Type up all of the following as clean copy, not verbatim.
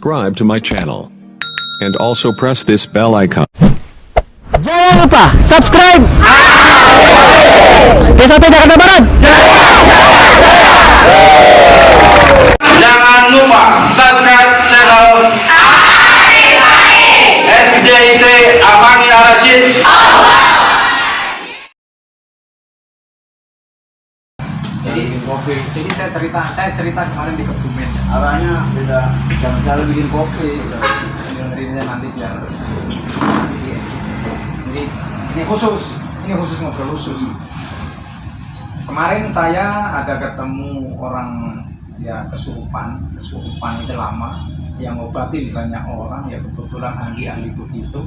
subscribe to my channel. And also press this bell icon. Jangan lupa subscribe. Desa Jakarta Barat. Jangan lupa subscribe channel SDIT Amani Ar-Rasyid. Jadi saya cerita kemarin di Kebumen. Arahnya beda, jangan cara bikin kopi. Dengerinnya nanti biar. Jadi ini khusus ngobrol khusus. Kemarin saya ada ketemu orang ya kesurupan itu lama yang ngobatin banyak orang ya kebetulan ahli begitu.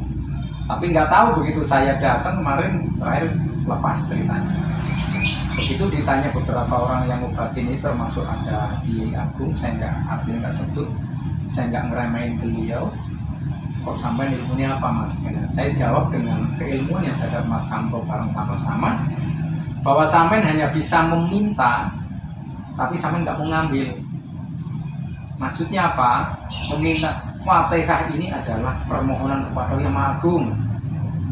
Tapi nggak tahu begitu saya datang kemarin terakhir lepas ceritanya. Begitu ditanya beberapa orang yang ngobatin ini termasuk ada Kiai Agung, saya nggak sebut, saya nggak ngeremehin beliau. Kok sampai ilmunya apa mas? Saya jawab dengan keilmuan yang saya dapat Mas Kanto bareng sama-sama bahwa sampean hanya bisa meminta tapi sampean nggak mau ngambil. Maksudnya apa? Meminta Fatihah ini adalah permohonan kepada Yang Maha Agung.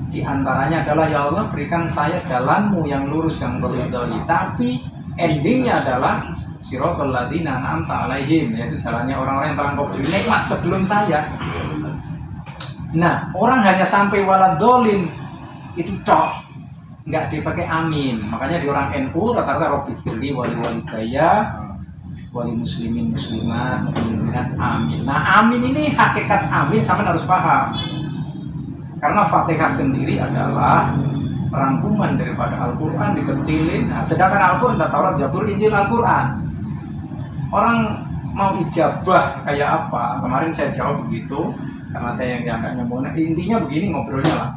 Di antaranya adalah ya Allah berikan saya jalanmu yang lurus yang beridoi, tapi endingnya adalah siratal ladzina an'amta alaihim, yaitu jalannya orang-orang yang telah Engkau beri nikmat sebelum saya. Nah, orang hanya sampai waladolin itu tok, nggak dipakai amin. Makanya di orang NU rata-rata Rabbi firli wali walidayya wali muslimin muslimat mukminat amin. Nah, amin ini hakikat amin sama harus paham. Karena Fatihah sendiri adalah rangkuman daripada Al-Quran dikecilin. Nah, sedangkan Al-Quran, Taurat, Zabur, Injil, Al-Quran. Orang mau ijabah kayak apa? Kemarin saya jawab begitu, karena saya yang agak nyambung. Intinya begini ngobrolnya lah.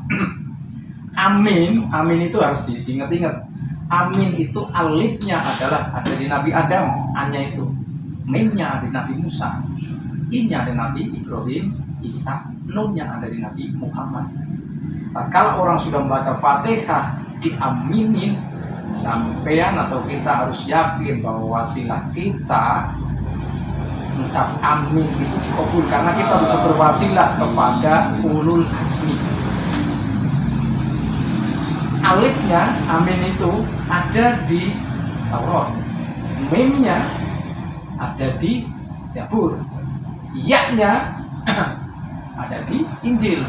Amin itu harus diingat-ingat. Amin itu alifnya adalah ada di Nabi Adam, A-nya itu. Mimnya ada di Nabi Musa. I-nya ada Nabi Ibrahim, Isa. Nunnya ada di Nabi Muhammad. Nah, kalau orang sudah membaca Fatihah diaminin, sampean atau kita harus yakin bahwa wasilah kita mengucap amin itu dikabul karena kita bisa berwasilah kepada ulul hasmi. Alifnya amin itu ada di Taurat, mimnya ada di Zabur, ya-nya ada di Injil,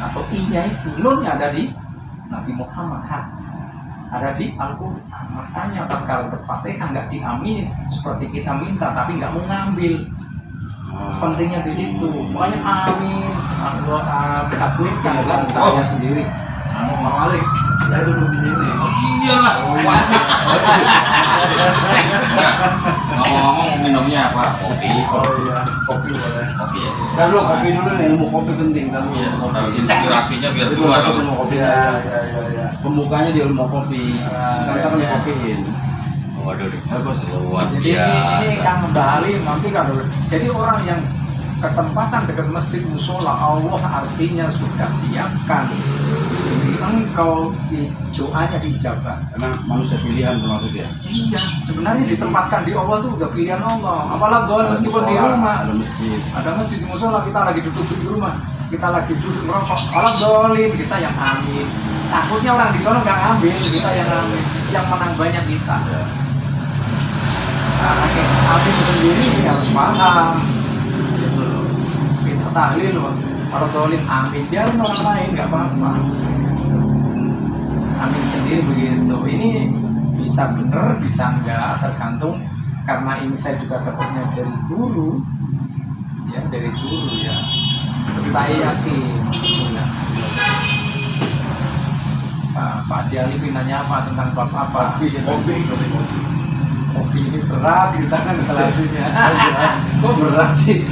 atau I-nya itu, Nun-nya ada di Nabi Muhammad, ada di Al-Quran. Makanya kalau Fatihah nggak diaminin seperti kita minta tapi nggak mau ngambil. Pentingnya di situ. Makanya amin, Allah kabulkan saya sendiri. Bang Alik, saya duduk di sini. Iyalah, wajib. Ngomong-ngomong minumnya apa? Kopi. Oh iya, kopi boleh. Kopi ya. Kan lu kopi dulu nih, ilmu kopi penting kan. Iya, kalau inspirasinya biar Itu keluar. ilmu kopi. Ya. Pembukanya di ilmu kopi. Kita kan dikopiin. Waduh, Bagus. luar Jadi ini biasa. kan mendali nanti kalau jadi orang yang ketempatan dekat masjid musola Allah artinya sudah siapkan. Jadi engkau doanya diijabah. Karena manusia pilihan termasuk ya. Iya, sebenarnya ditempatkan di Allah tuh udah pilihan Allah. Apalagi doa meskipun di rumah. Ada masjid. Ada masjid di musola, kita lagi duduk di rumah, kita lagi duduk merokok. Allah dolin, kita yang amin. Takutnya orang di sana nggak ngambil, kita yang amin. Yang menang banyak kita. Nah, amin sendiri harus paham. Gitu loh. Kita tahlil loh. Kalau dolin amin, biarin orang lain nggak apa-apa. Amin sendiri begitu. Ini bisa bener, bisa enggak, tergantung. Karena ini saya juga dapatnya dari guru, ya dari guru ya. Saya yakin. Ya. Pak Haji Ali nanya apa tentang bab apa? Kopi ini berat di tangan kelasnya. Kok berat sih?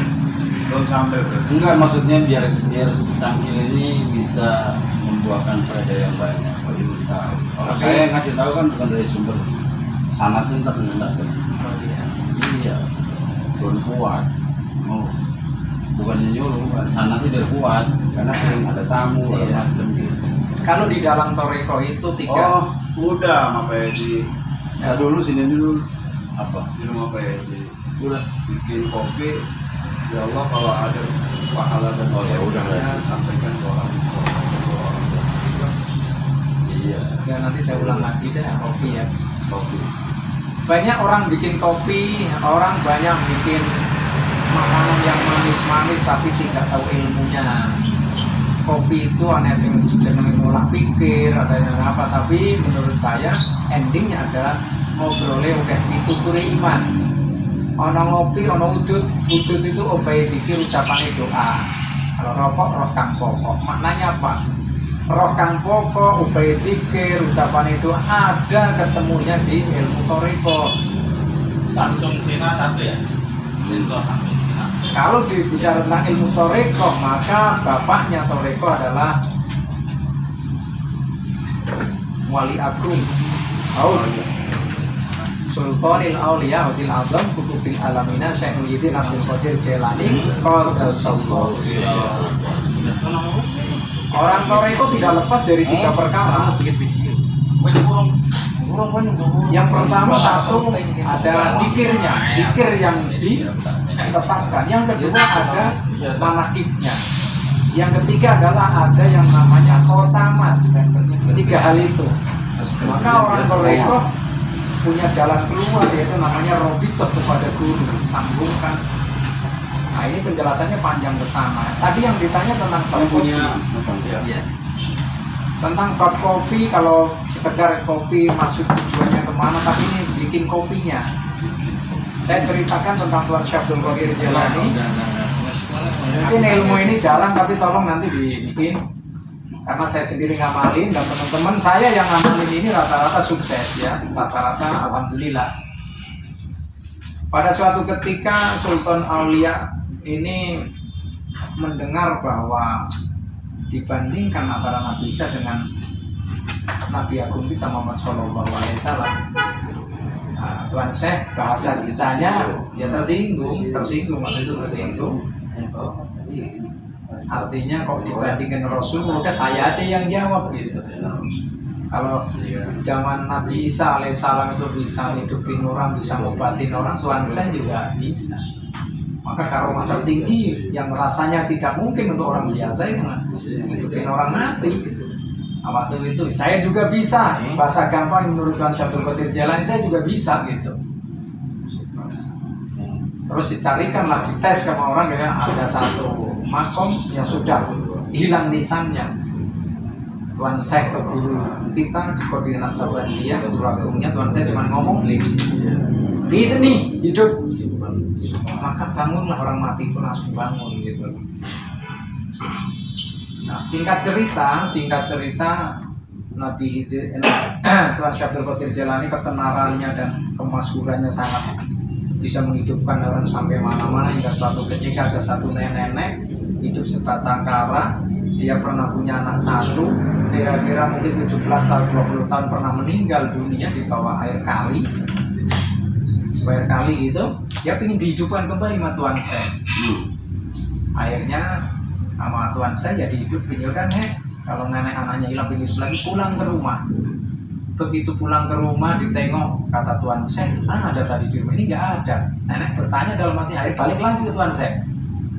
Belum sampai. Enggak, maksudnya biar secangkir ini bisa membuahkan faedah yang banyak. Kalau saya ngasih tahu kan bukan dari sumber sanatnya ntar kan. Oh, iya. Iya, belum kuat. Oh, bukannya nyuruh, sanatnya udah kuat karena sering ada tamu Iya. macam gitu. Kalau di dalam toreko itu tiga. Oh, udah sama Pak Edi. Ya dulu sini dulu. Apa? Di rumah Pak Edi. Udah. Bikin kopi Ya Allah, kalau ada pahala dan ya udah lah. sampaikan ke orang tua. Iya, Ya nanti saya ulang lagi deh kopi ya. kopi. Banyak orang bikin kopi, orang banyak bikin makanan yang manis-manis tapi tidak tahu ilmunya. Kopi itu aneh sing jenenge ngolah pikir, ada yang apa, tapi menurut saya endingnya adalah ngobrolnya udah dituturi iman. Ono ngopi, ono udut itu obai dikir ucapannya doa. Kalau rokok, roh kang pokok. Maknanya apa? Roh kang pokok, ubai dikir, ucapannya doa ada ketemunya di ilmu toriko. Samsung Cina satu ya. Sensor Samsung Cina. Kalau dibicara tentang ilmu toriko, maka bapaknya toriko adalah Wali Agung Aus Sultanil Aulia Hausil Azam Kutubil Alamina Syekh Muhyiddin Abdul Qadir Jailani Qaddasallahu. Orang toriko tidak lepas dari tiga perkara. Yang pertama satu ada dikirnya, dikir yang ditetapkan. Yang kedua ada manakibnya. Yang ketiga adalah ada yang namanya khotamat. Tiga hal itu. Maka orang toriko punya jalan keluar, yaitu namanya robitoh kepada guru, sambungkan. Nah ini penjelasannya panjang ke sana. Tadi yang ditanya tentang bab kopi. Tentang bab kopi, kalau sekedar kopi masuk tujuannya kemana, tapi ini bikin kopinya. Saya ceritakan tentang Tuan Syekh Abdul Qadir Jailani. Mungkin ilmu ini jalan, tapi tolong nanti dibikin. Karena saya sendiri ngamalin dan teman-teman saya yang ngamalin ini rata-rata sukses ya, rata-rata alhamdulillah. Pada suatu ketika Sultan Aulia ini mendengar bahwa dibandingkan antara Nabi Isa dengan Nabi Agung kita Muhammad Shallallahu Alaihi Wasallam, Tuan Syekh bahasa kitanya ya tersinggung, waktu itu tersinggung. Artinya kok dibandingkan Rasul, maka saya aja yang jawab gitu. Kalau zaman Nabi Isa alaihissalam itu bisa hidupin orang, bisa ngobatin orang, Tuhan saya juga bisa. Maka karomah tertinggi yang rasanya tidak mungkin untuk orang biasa itu hidupin orang mati. Nah, waktu itu saya juga bisa. Bahasa gampang menurut Tuan Syekh Abdul Qadir Jailani saya juga bisa gitu. Terus dicarikan lagi tes sama orang ya, ada satu makom yang sudah hilang nisannya. Tuan Syekh atau guru kita di koordinat Sabandiyah, guru agungnya Tuan Syekh cuma ngomong itu nih hidup. Maka bangunlah, orang mati pun langsung bangun gitu. Nah, singkat cerita Nabi Tuan Syekh Abdul Qadir Jailani ketenarannya dan kemasyhurannya sangat bisa menghidupkan orang sampai mana-mana. Hingga suatu ketika ada satu nenek hidup sebatang kara, dia pernah punya anak satu, kira-kira mungkin 17 tahun 20 tahun pernah meninggal dunia di bawah air kali gitu. Dia ingin dihidupkan kembali sama Tuan Syekh. Akhirnya sama Tuan Syekh jadi hidupin. Ya kan kalau nenek anaknya hilang pingin lagi pulang ke rumah. Begitu pulang ke rumah ditengok, kata Tuan Syekh, ada tadi di rumah ini nggak ada. Nenek bertanya dalam hati, hari balik lagi ke Tuan Syekh.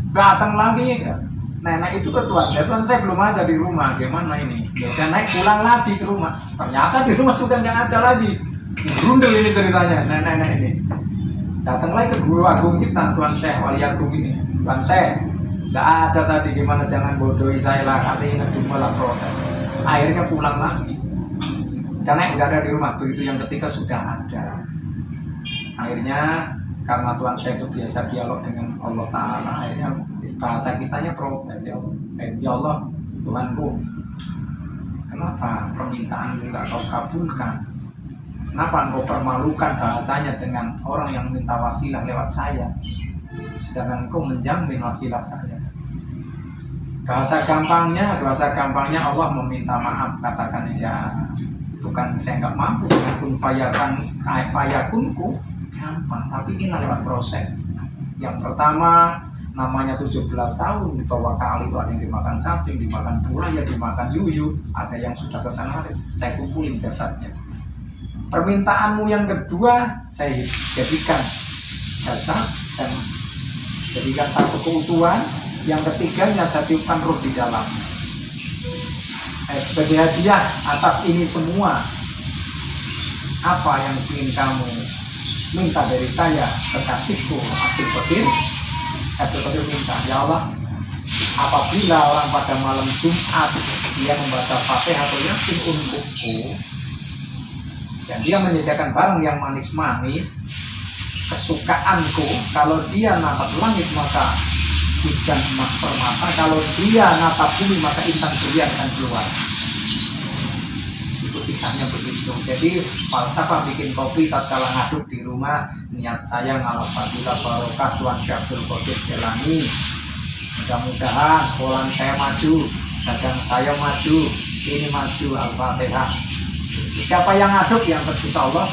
Datang lagi, nenek itu ke Tuan Syekh belum ada di rumah, gimana ini? Dan naik pulang lagi ke rumah, ternyata di rumah sudah nggak ada lagi. Grundel ini ceritanya, nenek ini. Datang lagi ke guru agung kita, Tuan Syekh Wali Agung ini. Tuan Syekh, nggak ada tadi, gimana jangan bodohi saya lah, katanya ngedumel lah protes. Akhirnya pulang lagi. Karena nggak ada di rumah, begitu yang ketiga sudah ada. Akhirnya karena Tuan Syekh itu biasa dialog dengan Allah Ta'ala, akhirnya bahasa kitanya protes. Ya Allah, Tuhanku, kenapa permintaan nggak kau kabulkan? Kenapa engkau permalukan bahasanya dengan orang yang minta wasilah lewat saya, sedangkan engkau menjamin wasilah saya? Bahasa gampangnya Allah meminta maaf, katakan ya bukan saya nggak mampu dengan kun fayakunku gampang, tapi ini lewat proses. Yang pertama namanya 17 tahun di bawah kali itu ada yang dimakan cacing, dimakan buaya, dimakan yuyu, ada yang sudah kesana, saya kumpulin jasadnya. Permintaanmu yang kedua saya jadikan jasad dan Jadikan satu keutuhan. Yang ketiganya saya tiupkan roh di dalam. Sebagai hadiah atas ini semua, apa yang ingin kamu minta dari saya, kekasihku Abdul Qadir? Abdul Qadir minta, ya Allah, apabila orang pada malam Jumat dia membaca Fatihah atau Yasin untukku, dan dia menyediakan barang yang manis-manis kesukaanku, kalau dia natap langit maka hujan emas permata, kalau dia natap bumi maka intan surya akan keluar. Itu kisahnya begitu. Jadi falsafah bikin kopi tatkala ngaduk di rumah, niat saya ngalap fadilah barokah Tuan Syekh Abdul Qadir Jailani. Mudah-mudahan sekolah saya maju, dagang saya maju, ini maju. Al-Fatihah. Siapa yang ngaduk yang tercipta Allah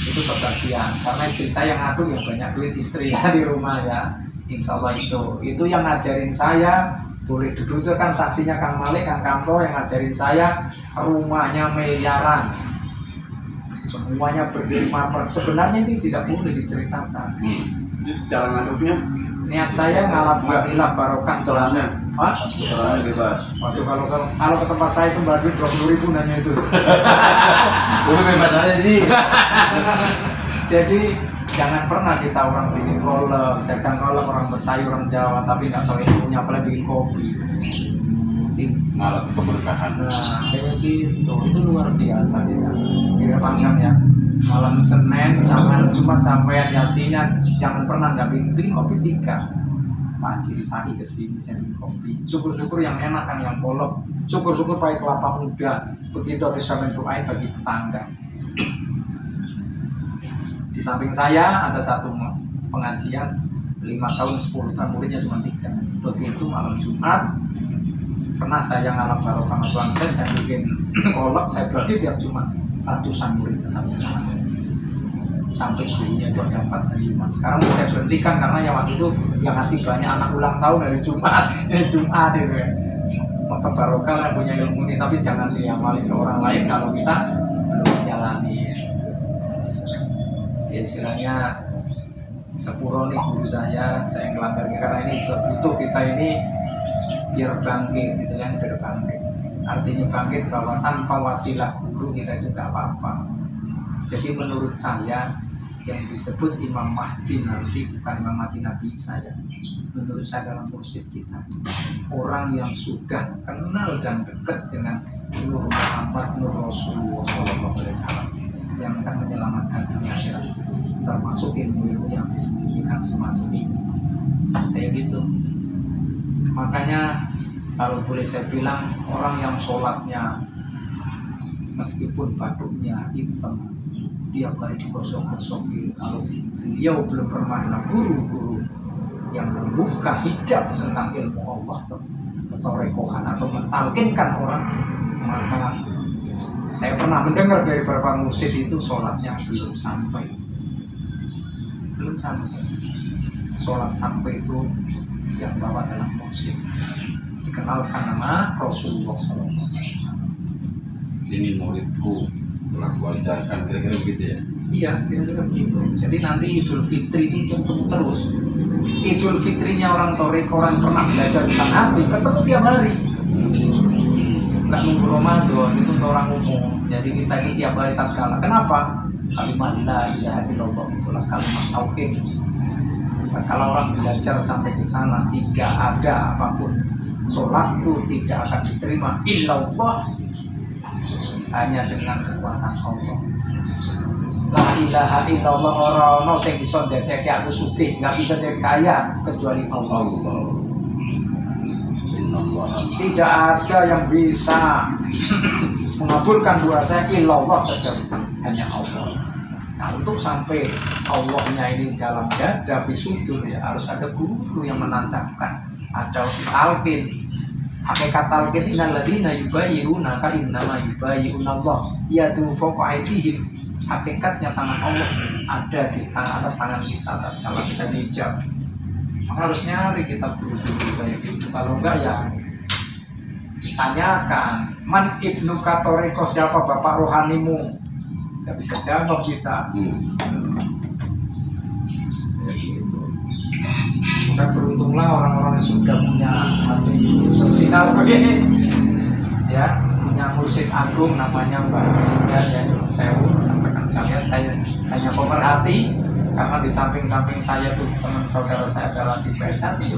itu kebahagiaan, karena istri saya yang ngaduk yang banyak duit istri ya di rumah ya. Insya Allah itu yang ngajarin saya. Boleh duduk itu kan saksinya Kang Malik, Kang Kamro yang ngajarin saya. Rumahnya miliaran, semuanya berdiri. Sebenarnya itu tidak boleh diceritakan. Cara ngaduknya? Niat saya ngalap fadilah barokah Celana. Hah? Celana bebas. Waduh, kalau ke tempat saya itu baju 20.000 nanya itu. Dulu bebas aja sih. Jadi jangan pernah kita orang bikin kolak, dagang kolak orang Betawi, orang Jawa, tapi nggak tahu ilmunya, apalagi bikin kopi. Malah keberkahan. Nah, kayak gitu, itu luar biasa di sana. Kira panggang ya, malam Senin, sampai Jumat sampai Yasinan, jangan pernah nggak bikin kopi 3. Pagi pagi kesini saya bikin kopi. Syukur-syukur yang enak kan, yang kolak. Syukur-syukur pakai kelapa muda. Begitu habis sampai doain bagi tetangga. Di samping saya ada satu pengajian 5 tahun 10 tahun, muridnya cuma 3. Begitu malam Jumat pernah saya ngalap barokah Tuhan saya bikin kolak, saya bagi tiap Jumat ratusan muridnya sampai sekarang, sampai suhunya itu dapat dari Jumat. Sekarang saya berhentikan karena yang waktu itu yang ngasih banyak anak ulang tahun dari Jumat Jumat itu ya. Maka barokah lah punya ilmu ini, tapi jangan diamali ke orang lain kalau kita belum menjalani. Ya istilahnya sepuro nih guru saya yang ngelanggar, karena ini juga butuh kita ini biar bangkit gitu kan, biar bangkit. Artinya bangkit bahwa tanpa wasilah guru kita itu gak apa-apa. Jadi menurut saya yang disebut Imam Mahdi nanti bukan Imam Mahdi Nabi saya. Menurut saya dalam mursyid kita, orang yang sudah kenal dan dekat dengan Nur Muhammad, Nur Rasulullah SAW, yang akan menyelamatkan dunia akhirat, termasuk ilmu-ilmu yang disembunyikan semacam ini. Kayak gitu. Makanya kalau boleh saya bilang, orang yang sholatnya meskipun batuknya hitam, tiap hari digosok-gosokin, kalau beliau belum pernah guru-guru yang membuka hijab tentang ilmu Allah atau rekohan atau mentalkinkan orang, maka saya pernah mendengar dari beberapa mursyid itu sholatnya belum sampai. Sholat sampai itu yang bawa dalam mursyid dikenalkan nama Rasulullah SAW. Ini muridku telah kuajarkan, kira-kira begitu ya? Iya, kira-kira begitu. Jadi nanti Idul Fitri itu tuntun terus. Idul Fitrinya orang Torik, orang pernah belajar tentang hati, ketemu tiap hari. Nggak nunggu Ramadan, itu untuk orang umum. Jadi kita itu tiap hari tatkala. Kenapa? Kalimat la ilaha illallah itulah kalimat tauhid. Nah, kalau orang belajar sampai ke sana tidak ada apapun, sholatku tidak akan diterima illallah, hanya dengan kekuatan Allah. La ilaha illallah, orang sing bisa ndadekake aku sugih, nggak bisa jadi kaya kecuali Allah. Tidak ada yang bisa mengabulkan doa saya illallah kecuali hanya Allah. Nah, untuk sampai Allahnya ini dalam dada fisudur ya harus ada guru yang menancapkan, ada talqin. Hakikat talqin innal ladzina yubayyiruna ka innama yubayyiruna Allah yadu fawqa aydihim. Hakikatnya tangan Allah ada di atas tangan kita kalau kita hijab. Harus nyari kita guru-guru kayak gitu. Kalau enggak ya tanyakan man ibnu katoriko, siapa bapak rohanimu, nggak bisa jawab kita. Ya gitu. maka beruntunglah orang-orang yang sudah punya hati bersinar begini, ya, punya mursyid agung namanya Mbak Istiar, ya, saya sampaikan sekalian, saya hanya pemerhati karena di samping-samping saya tuh teman saudara saya adalah di PSHT.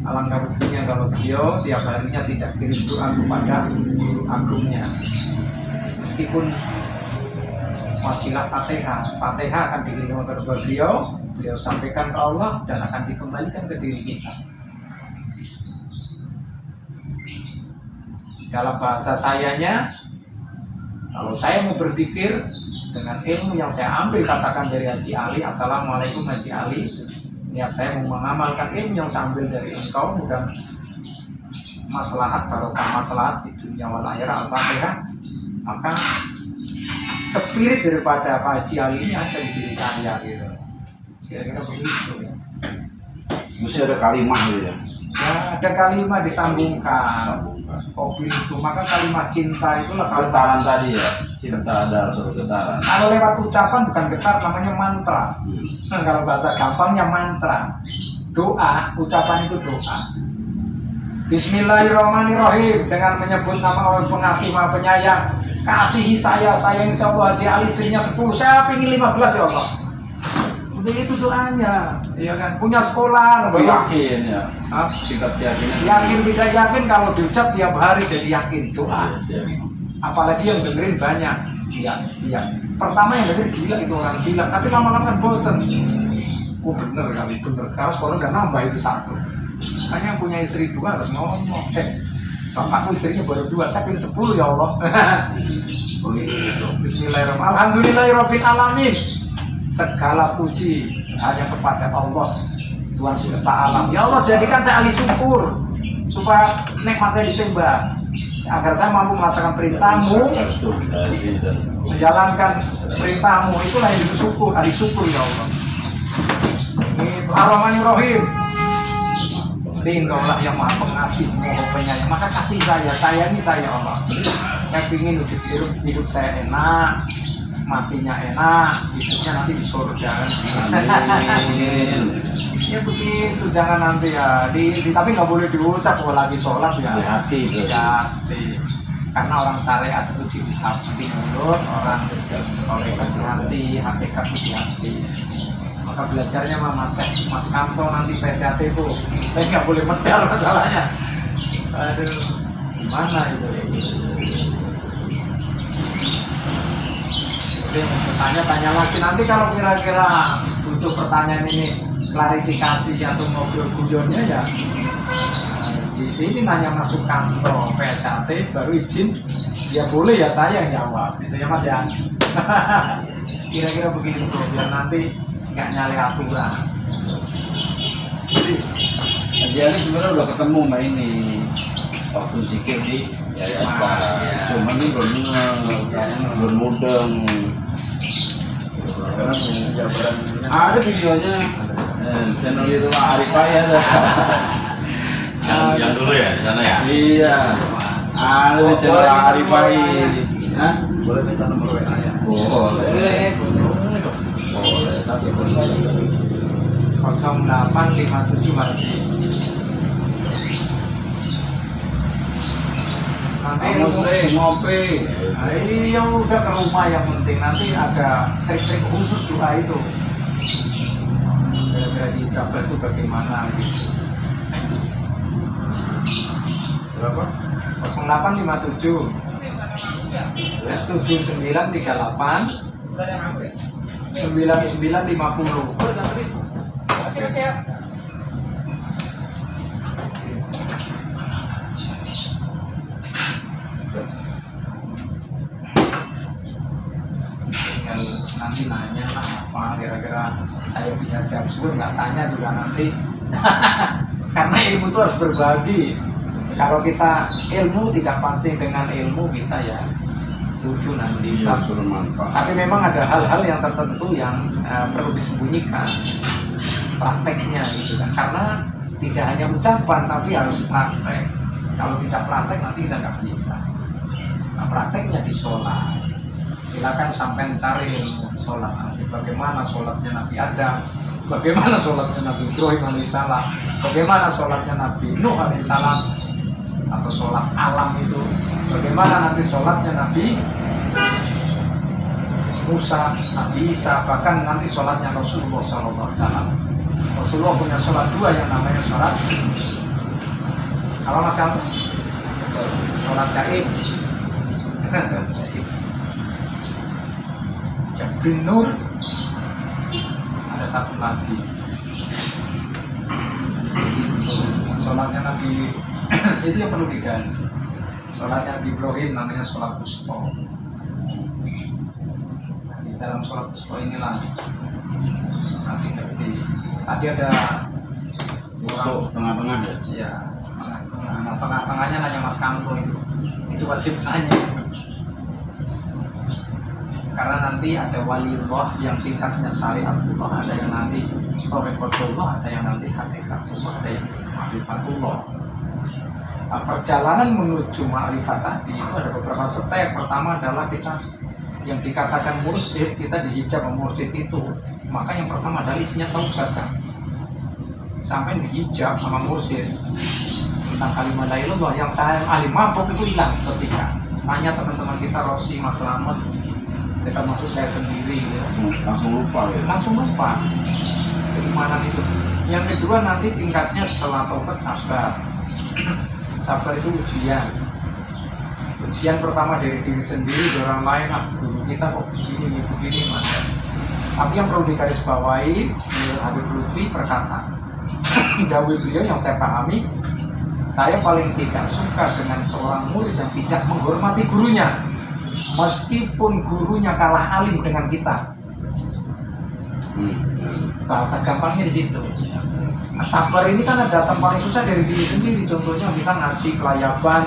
Alangkah ruginya kalau beliau tiap harinya tidak kirim doa kepada guru agungnya. Meskipun wasilah Fatihah akan dikirim kepada beliau sampaikan ke Allah dan akan dikembalikan ke diri kita. Dalam bahasa sayanya, kalau saya mau berzikir dengan ilmu yang saya ambil, katakan dari Haji Ali, Assalamualaikum Haji Ali, niat saya mau mengamalkan ilmu yang saya ambil dari engkau, mudah maslahat, barokah maslahat di dunia wal akhirah, Al-Fatihah, maka spirit daripada Pak Haji Ali ini ada di diri saya gitu. Kira-kira begitu ya. Mesti ada kalimat gitu ya. Ya, ada kalimat disambungkan. Kopi itu, maka kalimat cinta itulah Getaran tadi ya. Cinta ada suatu getaran. kalau lewat ucapan bukan getar, namanya mantra. Kalau bahasa gampangnya mantra. Doa, ucapan itu doa. Bismillahirrahmanirrahim, dengan menyebut nama Allah pengasih maha penyayang. Kasihi saya insya Allah Haji Ali istrinya 10, saya ingin 15 ya Allah. Udah itu doanya, ya kan? Punya sekolah, Yakin ya. Hah? Tingkat keyakinan. Yakin tidak yakin, kalau diucap tiap hari jadi yakin doa. Apalagi yang dengerin banyak. Iya. Pertama yang dengerin gila itu orang gila, tapi lama-lama kan bosen. Oh bener kali, bener. Sekarang sekolah udah nambah itu 1. Makanya yang punya istri 2 harus ngomong. Bapakku istrinya baru 2, saya pilih 10 ya Allah. Bismillahirrahmanirrahim. Alhamdulillahirabbil alamin. Segala puji hanya kepada Allah, Tuhan semesta alam. Ya Allah, jadikan saya ahli syukur supaya nikmat saya ditambah, agar saya mampu melaksanakan perintahmu, menjalankan perintahmu. Itulah yang bersyukur, ahli syukur ya Allah. Itu Ar-Rahmanir-Rahim. Engkaulah yang maha pengasih, maha penyayang. Maka kasih saya ini saya Allah. Saya ingin hidup saya enak, matinya enak, hidupnya nanti di surga. Amin. Ya begitu, jangan nanti ya tapi nggak boleh diucap kalau lagi sholat ya. Di hati itu. Di hati. Karena orang syariat itu diucap di mulut, orang korekan di hati, hakikat di hati. Maka belajarnya sama Mas Kanto nanti PSHT itu, saya nggak boleh medal masalahnya. Aduh, gimana itu? Tanya lagi nanti kalau kira-kira butuh pertanyaan ini klarifikasi atau ngobrol guyonnya ya di sini nanya masuk kantor PSHT baru izin ya boleh ya saya yang jawab gitu ya Mas ya. Kira-kira begitu biar nanti nggak nyali aturan. Jadi ini sebenarnya udah ketemu sama ini waktu zikir di yayasan. Cuma ini belum mudeng. Ada videonya, channel itu Arifai ada. Yang dulu ya di sana ya. Iya, ada di channel Arifai. Hah? Boleh minta nomor WA ya? Boleh. Tapi 0857 Nanti Kamu sering ngopi. iya udah ke rumah yang penting nanti ada trik-trik khusus doa itu. Kira-kira diijabah itu bagaimana gitu. Berapa? 0857 7938 9950. Nanti nanya lah apa kira-kira saya bisa jawab, syukur nggak tanya juga nanti. Karena ilmu itu harus berbagi. Kalau kita ilmu tidak pancing dengan ilmu kita ya tujuh nanti. Iya, bermanfaat. Tapi memang ada hal-hal yang tertentu yang perlu disembunyikan prakteknya gitu kan. Karena tidak hanya ucapan tapi harus praktek. Kalau tidak praktek nanti kita nggak bisa. Nah, prakteknya di sholat. Silakan sampai cari ilmu sholat nanti bagaimana sholatnya Nabi Adam, bagaimana sholatnya Nabi Ibrahim alaihissalam, bagaimana sholatnya Nabi Nuh alaihissalam, atau sholat alam itu, bagaimana nanti sholatnya Nabi Musa, Nabi Isa, bahkan nanti sholatnya Rasulullah SAW. Rasulullah punya sholat dua yang namanya sholat apa mas kamu? Sholat gaib. Jabrin Nur, ada satu lagi. Sholatnya Nabi itu yang perlu digali. Sholatnya Nabi Ibrahim namanya sholat wusta. Di dalam sholat wusta inilah nanti ngerti. Tadi ada Masuk tengah-tengah ya. ya, tengah-tengahnya nanya Mas Kampo itu wajib nanya. Karena nanti ada waliullah yang tingkatnya syariatullah, ada yang nanti tariqatullah, ada yang nanti hakikatullah, ada yang ma'rifatullah. Nah, perjalanan menuju ma'rifat tadi itu ada beberapa step. Pertama adalah kita yang dikatakan mursyid, kita dihijab sama mursyid itu. Maka yang pertama adalah isinya taubat kan. Sampai dihijab sama mursyid tentang kalimat la ilaha illallah, yang saya alim mabuk itu hilang seketika. Tanya teman-teman kita, Rosi, Mas Slamet, kita masuk saya sendiri ya. Langsung lupa ya. Langsung lupa keimanan itu. Yang kedua nanti tingkatnya setelah taubat sabar. Sabar itu ujian. Ujian pertama dari diri sendiri, dari orang lain, guru kita kok begini mas. Tapi yang perlu digarisbawahi, Habib Lutfi berkata, dawai beliau yang saya pahami, saya paling tidak suka dengan seorang murid yang tidak menghormati gurunya, meskipun gurunya kalah alim dengan kita. Bahasa gampangnya di situ. Nah, sabar ini kan datang paling susah dari diri sendiri. Contohnya kita ngaji kelayaban,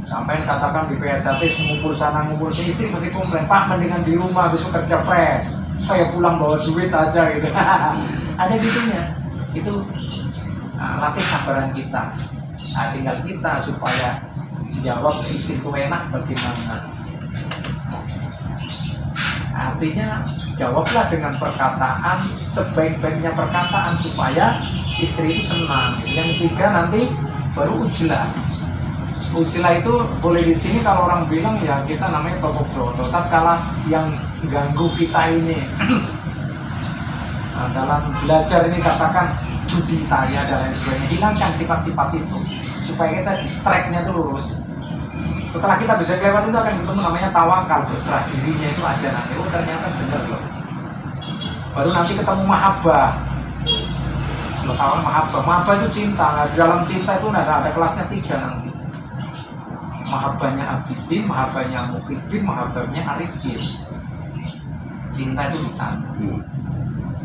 sampai katakan di PSAT ngumpul sana ngumpul sini, istri pasti komplain, Pak mendingan di rumah besok kerja fresh, kayak pulang bawa duit aja gitu. Ada gitunya. Itu latih sabaran kita. Nah, tinggal kita supaya jawab istri itu enak bagaimana. Artinya jawablah dengan perkataan sebaik-baiknya perkataan supaya istri itu senang. Yang ketiga nanti baru ujlah. Ujlah itu boleh di sini kalau orang bilang ya kita namanya tokoh broto. Tatkala yang ganggu kita ini dalam belajar ini katakan judi saya dan lain sebagainya, hilangkan sifat-sifat itu supaya kita di tracknya itu lurus. Setelah kita bisa kelewat itu akan ketemu namanya tawakal, berserah dirinya itu ada nanti. Oh ternyata benar loh. Baru nanti ketemu mahabbah. Lo tahu mahabbah itu cinta. Nah, di dalam cinta itu ada kelasnya 3 nanti. Mahabbahnya abidin, mahabbahnya mukhibin, mahabbahnya arifin. Cinta itu di sana.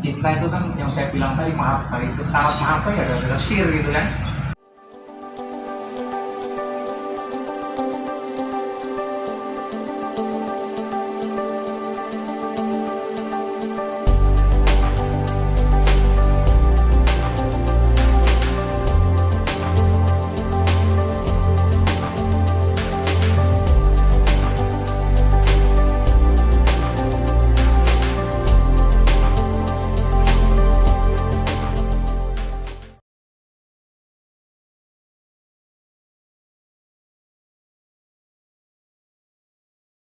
Cinta itu kan yang saya bilang tadi, mahabbah itu syarat mahabbah ya ada sir gitu kan.